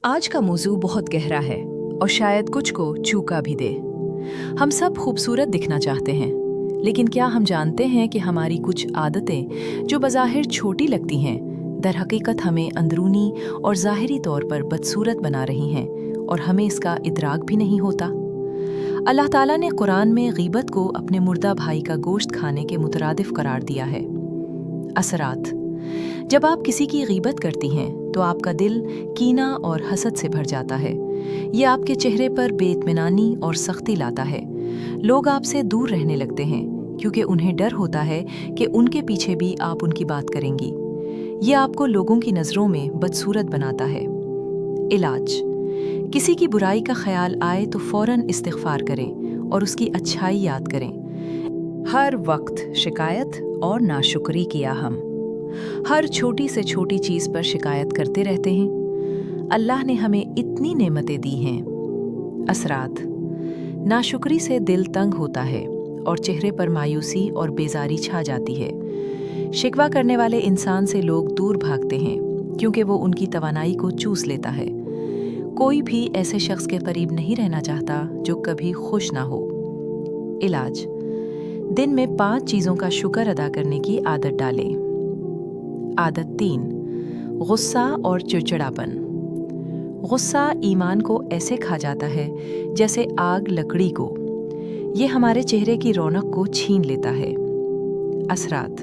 आज का मौजू बहुत गहरा है और शायद कुछ को चूका भी दे। हम सब खूबसूरत दिखना चाहते हैं, लेकिन क्या हम जानते हैं कि हमारी कुछ आदतें जो बज़ाहिर छोटी लगती हैं, दरहकीकत हमें अंदरूनी और ज़ाहिरी तौर पर बदसूरत बना रही हैं और हमें इसका इदराक भी नहीं होता। अल्लाह ताला ने कुरान में गीबत को अपने मुर्दा भाई का गोश्त खाने के मुतरादिफ करार दिया है। असरात: जब आप किसी की गीबत करती हैं तो आपका दिल कीना और हसद से भर जाता है। ये आपके चेहरे पर बेइत्मीनानी और सख्ती लाता है। लोग आपसे दूर रहने लगते हैं क्योंकि उन्हें डर होता है कि उनके पीछे भी आप उनकी बात करेंगी। ये आपको लोगों की नज़रों में बदसूरत बनाता है। इलाज: किसी की बुराई का ख्याल आए तो फौरन इस्तिग़फ़ार करें और उसकी अच्छाई याद करें। हर वक्त शिकायत और नाशुक्री किया हम हर छोटी से छोटी चीज़ पर शिकायत करते रहते हैं। अल्लाह ने हमें इतनी नेमतें दी हैं। असरात: नाशुक्री से दिल तंग होता है और चेहरे पर मायूसी और बेजारी छा जाती है। शिकवा करने वाले इंसान से लोग दूर भागते हैं क्योंकि वो उनकी तवानाई को चूस लेता है। कोई भी ऐसे शख्स के करीब नहीं रहना चाहता जो कभी खुश ना हो। इलाज: दिन में 5 चीज़ों का शुक्र अदा करने की आदत डालें। आदत 3: गुस्सा और चिड़चिड़ापन। गुस्सा ईमान को ऐसे खा जाता है जैसे आग लकड़ी को। ये हमारे चेहरे की रौनक को छीन लेता है। असरात: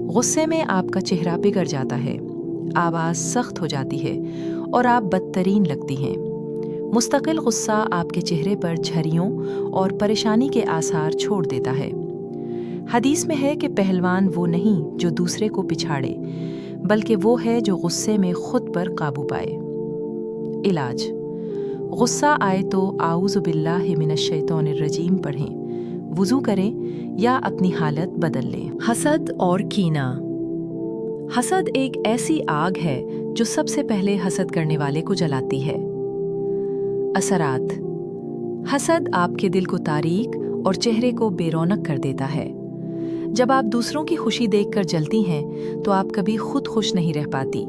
गुस्से में आपका चेहरा बिगड़ जाता है, आवाज़ सख्त हो जाती है और आप बदतरीन लगती हैं। मुस्तकिल गुस्सा आपके चेहरे पर झर्रियों और परेशानी के आसार छोड़ देता है। हदीस में है कि पहलवान वो नहीं जो दूसरे को पिछाड़े, बल्कि वो है जो गुस्से में खुद पर काबू पाए। इलाज: गुस्सा आए तो आऊज़ु बिल्लाहि मिनश शैतानिर रजीम पढ़ें, वुज़ू करें या अपनी हालत बदल लें। हसद और कीना। हसद एक ऐसी आग है जो सबसे पहले हसद करने वाले को जलाती है। असरात: हसद आपके दिल को तारीक और चेहरे को बेरौनक कर देता है। जब आप दूसरों की खुशी देखकर जलती हैं तो आप कभी खुद खुश नहीं रह पाती।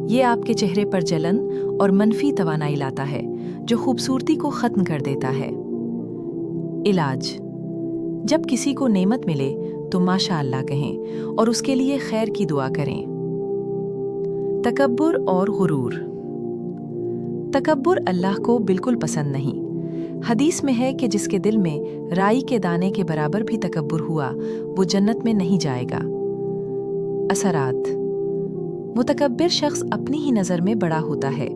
ये आपके चेहरे पर जलन और मनफी तवानाई लाता है जो खूबसूरती को ख़त्म कर देता है। इलाज: जब किसी को नेमत मिले तो माशाअल्लाह कहें और उसके लिए खैर की दुआ करें। तकब्बुर और गुरूर। तकब्बुर अल्लाह को बिल्कुल पसंद नहीं। हदीस में है कि जिसके दिल में राई के दाने के बराबर भी तकब्बुर हुआ वो जन्नत में नहीं जाएगा। असरात: मुतकब्बिर शख्स अपनी ही नज़र में बड़ा होता है,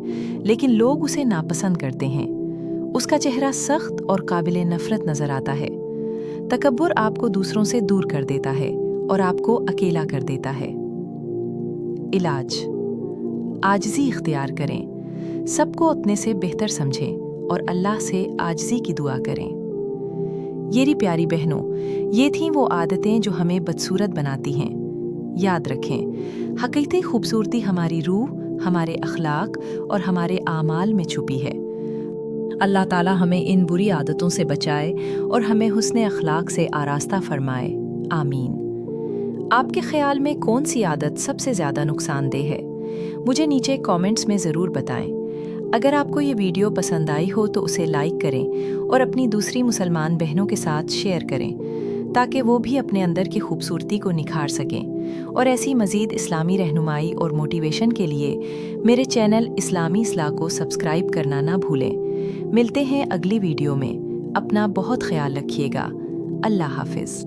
लेकिन लोग उसे नापसंद करते हैं। उसका चेहरा सख्त और काबिले नफरत नज़र आता है। तकब्बुर आपको दूसरों से दूर कर देता है और आपको अकेला कर देता है। इलाज: आजिज़ी इख्तियार करें, सबको अपने से बेहतर समझें और अल्लाह से आजिज़ी की दुआ करें। येरी प्यारी बहनों, ये थीं वो आदतें जो हमें बदसूरत बनाती हैं। याद रखें, हकीकती खूबसूरती हमारी रूह, हमारे अखलाक और हमारे आमाल में छुपी है। अल्लाह ताला हमें इन बुरी आदतों से बचाए और हमें हुस्न अखलाक से आरास्ता फरमाए। आमीन। आपके ख्याल में कौन सी आदत सबसे ज़्यादा नुकसानदेह है? मुझे नीचे कमेंट्स में ज़रूर बताएं। अगर आपको ये वीडियो पसंद आई हो तो उसे लाइक करें और अपनी दूसरी मुसलमान बहनों के साथ शेयर करें ताकि वो भी अपने अंदर की खूबसूरती को निखार सकें। और ऐसी मज़ीद इस्लामी रहनुमाई और मोटिवेशन के लिए मेरे चैनल इस्लामी इस्लाह को सब्सक्राइब करना ना भूलें। मिलते हैं अगली वीडियो में। अपना बहुत ख्याल रखिएगा। अल्लाह हाफ़िज़।